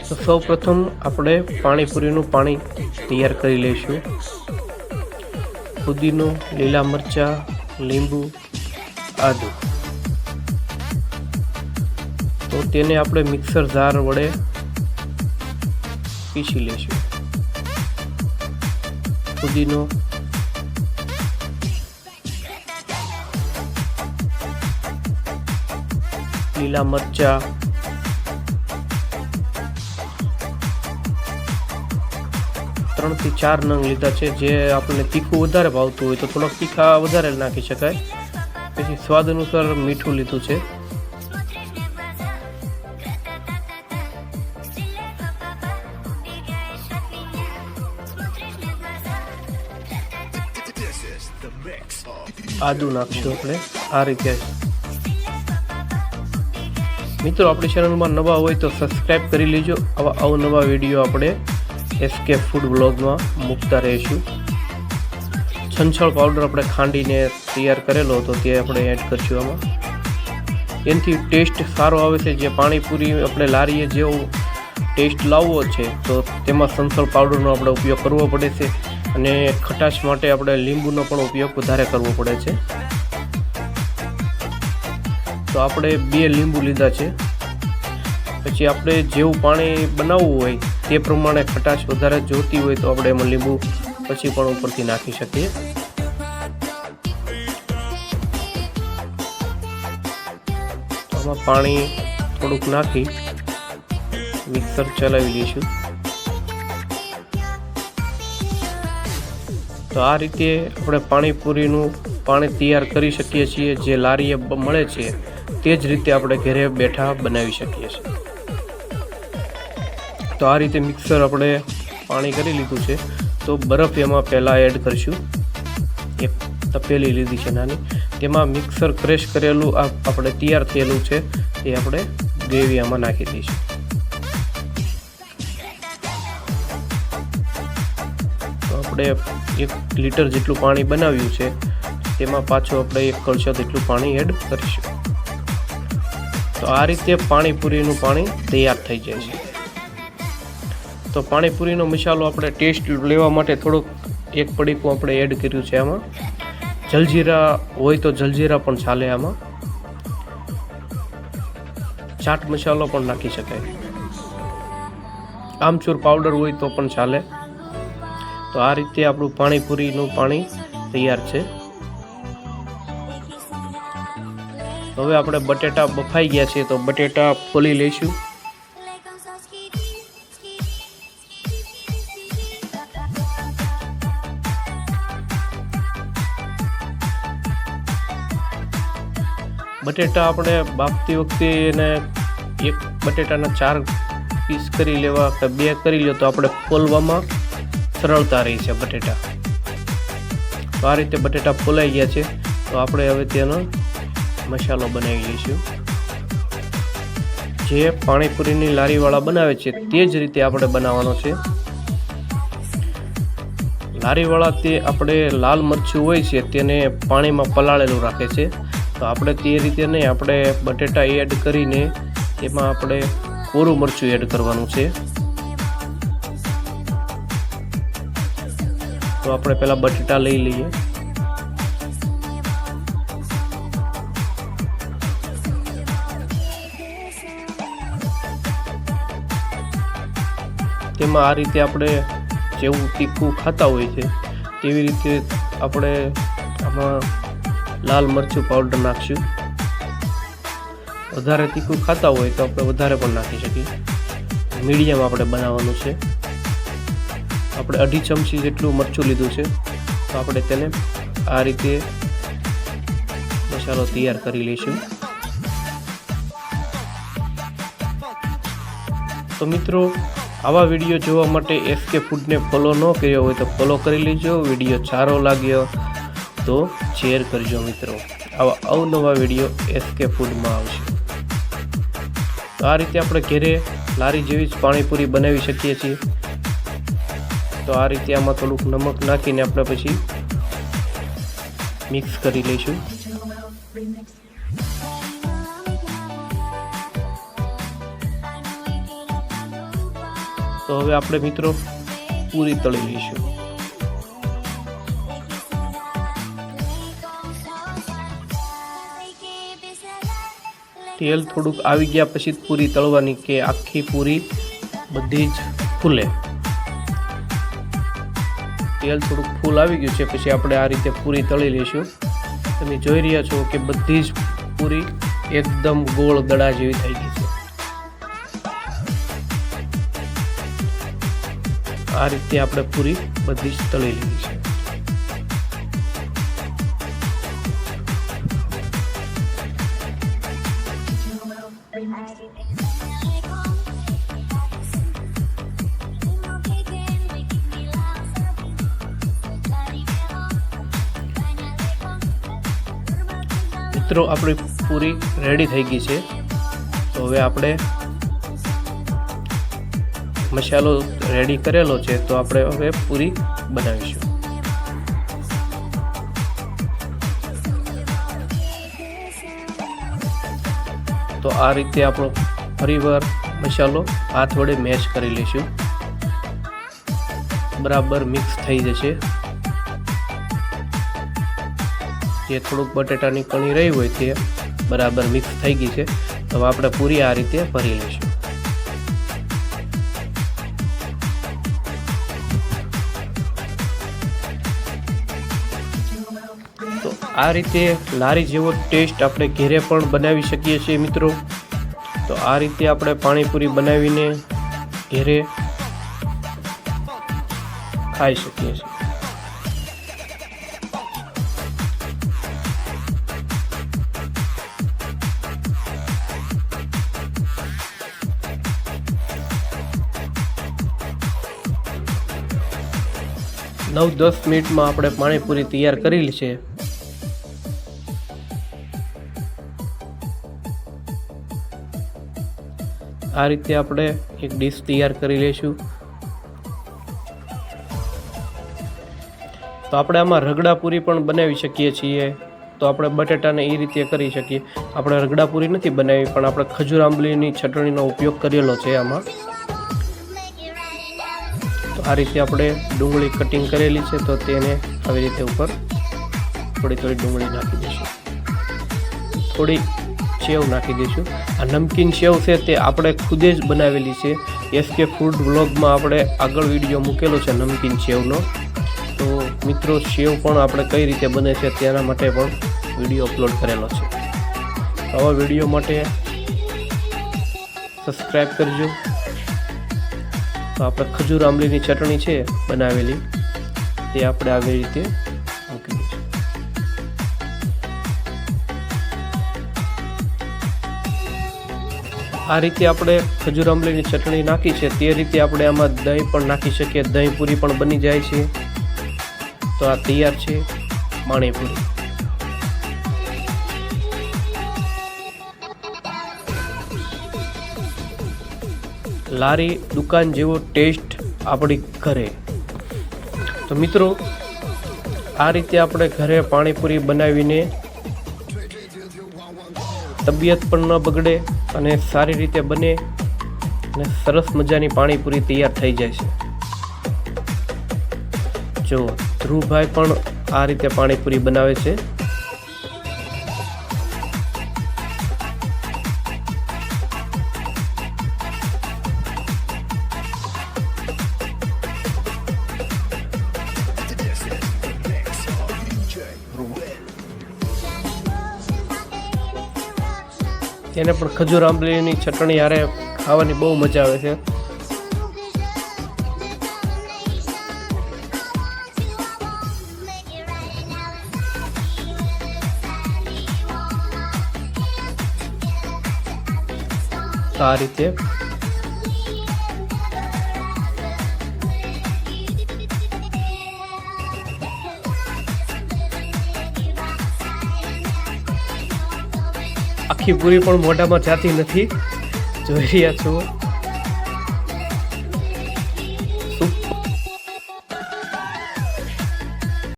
તો સૌ પ્રથમ આપણે પાણીપુરીનું પાણી તૈયાર કરી લઈશું। પુદીનો, લીલા મરચાં, લીંબુ, આદુ, તો તેને આપણે મિક્સર જાર વડે પીસી લઈશું। પુદીનો, લીલા મરચાં, 3 થી 4 નંગ લીધા છે। જે આપણને તીખું વધારે ભાવતું હોય તો થોડોક તીખા વધારે નાખી શકાય। પછી સ્વાદ અનુસાર મીઠું લીધું છે। આદુ નાખશું આપણે આ રીતે। મિત્રો આપણી ચેનલમાં નવા હોય તો સબસ્ક્રાઈબ કરી લેજો। આવા અવનવા વિડીયો આપણે એસકે ફૂડ બ્લોગમાં મૂકતા રહીશું। છંછળ પાવડર આપણે ખાંડીને તૈયાર કરેલો હતો તે આપણે એડ કરશું આમાં। એનાથી ટેસ્ટ સારો આવે છે। જે પાણીપુરી આપણે લારીએ જેવો ટેસ્ટ લાવવો છે તો તેમાં સંચળ પાવડરનો આપણે ઉપયોગ કરવો પડે છે અને ખટાશ માટે આપણે લીંબુનો પણ ઉપયોગ વધારે કરવો પડે છે। તો આપણે 2 લીંબુ લીધા છે। પછી આપણે જેવું પાણી બનાવવું હોય તે પ્રમાણે ખટાશ વધારે જોતી હોય તો આપણે એમાં લીંબુ પછી પણ ઉપરથી નાખી શકીએ। આમાં પાણી થોડુંક નાખી મિક્સર ચલાવી લઈશું। તો આ રીતે આપણે પાણીપુરીનું પાણી તૈયાર કરી શકીએ છીએ। જે લારીએ મળે છે તે જ રીતે આપણે ઘરે બેઠા બનાવી શકીએ છીએ। તો આ રીતે મિક્સર આપણે પાણી કરી લીધું છે। તો બરફ એમાં પહેલાં એડ કરીશું। એક તપેલી લીધી છે નાની, તેમાં મિક્સર ક્રેશ કરેલું આપણે તૈયાર થયેલું છે એ આપણે ગ્રેવી આમાં નાખી દઈશું। તો આપણે 1 લીટર જેટલું પાણી બનાવ્યું છે તેમાં પાછું આપણે 1 કળશા જેટલું પાણી એડ કરીશું। તો આ રીતે પાણીપુરીનું પાણી તૈયાર થઈ જાય છે। તો પાણીપુરીનો મસાલો આપણે ટેસ્ટ લેવા માટે થોડુંક 1 પડીકું આપણે એડ કર્યું છે આમાં। જલજીરા હોય તો જલજીરા પણ ચાલે આમાં। ચાટ મસાલો પણ નાખી શકાય। આમચૂર પાવડર હોય તો પણ ચાલે। તો આ રીતે આપણું પાણીપુરીનું પાણી તૈયાર છે। હવે આપણે બટેટા બફાઈ ગયા છે તો બટેટા ફોલી લઈશું। બટેટા આપણે બાફતી વખતે એને 1 બટેટાના 4 પીસ કરી લેવા કે 2 કરી લો તો આપણે ફોલવામાં સરળતા રહી છે બટેટા। તો આ રીતે બટેટા ફોલાઈ ગયા છે તો આપણે હવે તેનો મસાલો બનાવી લઈશું। જે પાણીપુરીની લારીવાળા બનાવે છે તે જ રીતે આપણે બનાવવાનો છે। લારીવાળા તે આપણે લાલ મરચું હોય છે તેને પાણીમાં પલાળેલું રાખે છે। તો આપણે તે રીતે નહીં, આપણે બટેટા એડ કરીને તેમાં આપણે કોરું મરચું એડ કરવાનું છે। તો આપણે પહેલાં બટેટા લઈ લઈએ। તેમાં આ રીતે આપણે જેવું તીખું ખાતા હોય છે તેવી રીતે આપણે આમાં લાલ મરચું પાવડર નાખશું। વધારે તીખું ખાતા હોય તો આપણે વધારે પણ નાખી શકીએ। મીડિયમ આપણે બનાવવાનું છે। આપણે 2.5 ચમચી જેટલું મરચું લીધું છે તો આપણે તેને આ રીતે મસાલો તૈયાર કરી લઈશું। તો મિત્રો આવા વિડીયો જોવા માટે એસકે ફૂડને ફોલો ન કર્યો હોય તો ફોલો કરી લેજો। વિડીયો સારો લાગ્યો તો શેર કરજો મિત્રો। આવા અવનવા વિડીયો એસકે ફૂડમાં આવશે। તો આ રીતે આપણે ઘરે લારી જેવી જ પાણીપુરી બનાવી શકીએ છીએ। તો આ રીતે આમાં થોડુંક નમક નાખીને આપણે પછી મિક્સ કરી લઈશું। તો હવે આપણે મિત્રો પૂરી તળી લઈશું. તેલ થોડુંક આવી ગયા પછી પૂરી તળવાની, કે આખી પૂરી બધી જ ફૂલે. તેલ થોડુંક ફૂલ આવી ગયું છે પછી આપણે આ રીતે પૂરી તળી લઈશું. તમે જોઈ રહ્યા છો કે બધી જ પૂરી એકદમ ગોળ દડા જેવી થઈ ગઈ છે. આ રીતે આપણે પૂરી બધી જ તળી લીધી છે. મિત્રો આપણી પૂરી રેડી થઈ ગઈ છે. તો હવે આપણે મસાલો રેડી કરેલો છે, તો આપણે હવે પૂરી બનાવીશું. તો આ રીતે આપણો ફરીવાર મસાલો હાથ વડે મેશ કરી લઈશું. બરાબર મિક્સ થઈ જશે. જે થોડુંક બટેટાની કણી રહી હોય તે બરાબર મિક્સ થઈ ગઈ છે. તો આપણે પૂરી આ રીતે ભરી લઈશું. તો આ રીતે લારી જેવો ટેસ્ટ આપણે ઘરે પણ બનાવી શકીએ છીએ મિત્રો. તો આ રીતે આપણે પાણીપુરી બનાવીને ઘરે ખાઈ શકીએ છીએ. નવ 10 મિનિટમાં આપણે પાણીપુરી તૈયાર કરેલી છે. આ રીતે આપણે એક ડીશ તૈયાર કરી લઈશું. તો આપણે આમાં રગડાપુરી પણ બનાવી શકીએ છીએ. તો આપણે બટેટાને એ રીતે કરી શકીએ. આપણે રગડાપુરી નથી બનાવી, પણ આપણે ખજૂર આંબલીની ચટણીનો ઉપયોગ કરેલો છે આમાં. તો આ રીતે આપણે ડુંગળી કટિંગ કરેલી છે, તો તેને આવી રીતે ઉપર થોડી થોડી ડુંગળી નાખી દઈશું. થોડી સેવ નાખી દઈશું. આ નમકીન સેવ છે તે આપણે ખુદે જ બનાવેલી છે. એસકે ફૂડ વ્લોગમાં આપણે આગળ વિડીયો મૂકેલો છે નમકીન સેવનો. તો મિત્રો સેવ પણ આપણે કઈ રીતે બને છે તેના માટે પણ વિડીયો અપલોડ કરેલો છે. આવા વિડીયો માટે સબસ્ક્રાઈબ કરજો. તો આપણે ખજૂર આંબલીની ચટણી છે બનાવેલી, તે આપણે આવી રીતે મૂકી દઈશું. આ રીતે આપણે ખજૂર આંબલીની ચટણી નાખી છે, તે રીતે આપણે આમાં દહીં પણ નાખી શકીએ. દહીં પૂરી પણ બની જાય છે. તો આ તૈયાર છે પાણીપુરી. લારી દુકાન જેવો ટેસ્ટ આપણી ઘરે. તો મિત્રો આ રીતે આપણે ઘરે પાણીપુરી બનાવીને તબિયત પણ ન બગડે અને સારી રીતે બને અને સરસ મજાની પાણીપુરી તૈયાર થઈ જાય છે. જો ધ્રુવભાઈ પણ આ રીતે પાણીપુરી બનાવે છે. તેને પણ ખજૂર આંબલીની ચટણી હારે ખાવાની બહુ મજા આવે છે. આ રીતે આખી પૂરી પણ મોઢામાં જાતી નથી, જોઈ રહ્યા છો.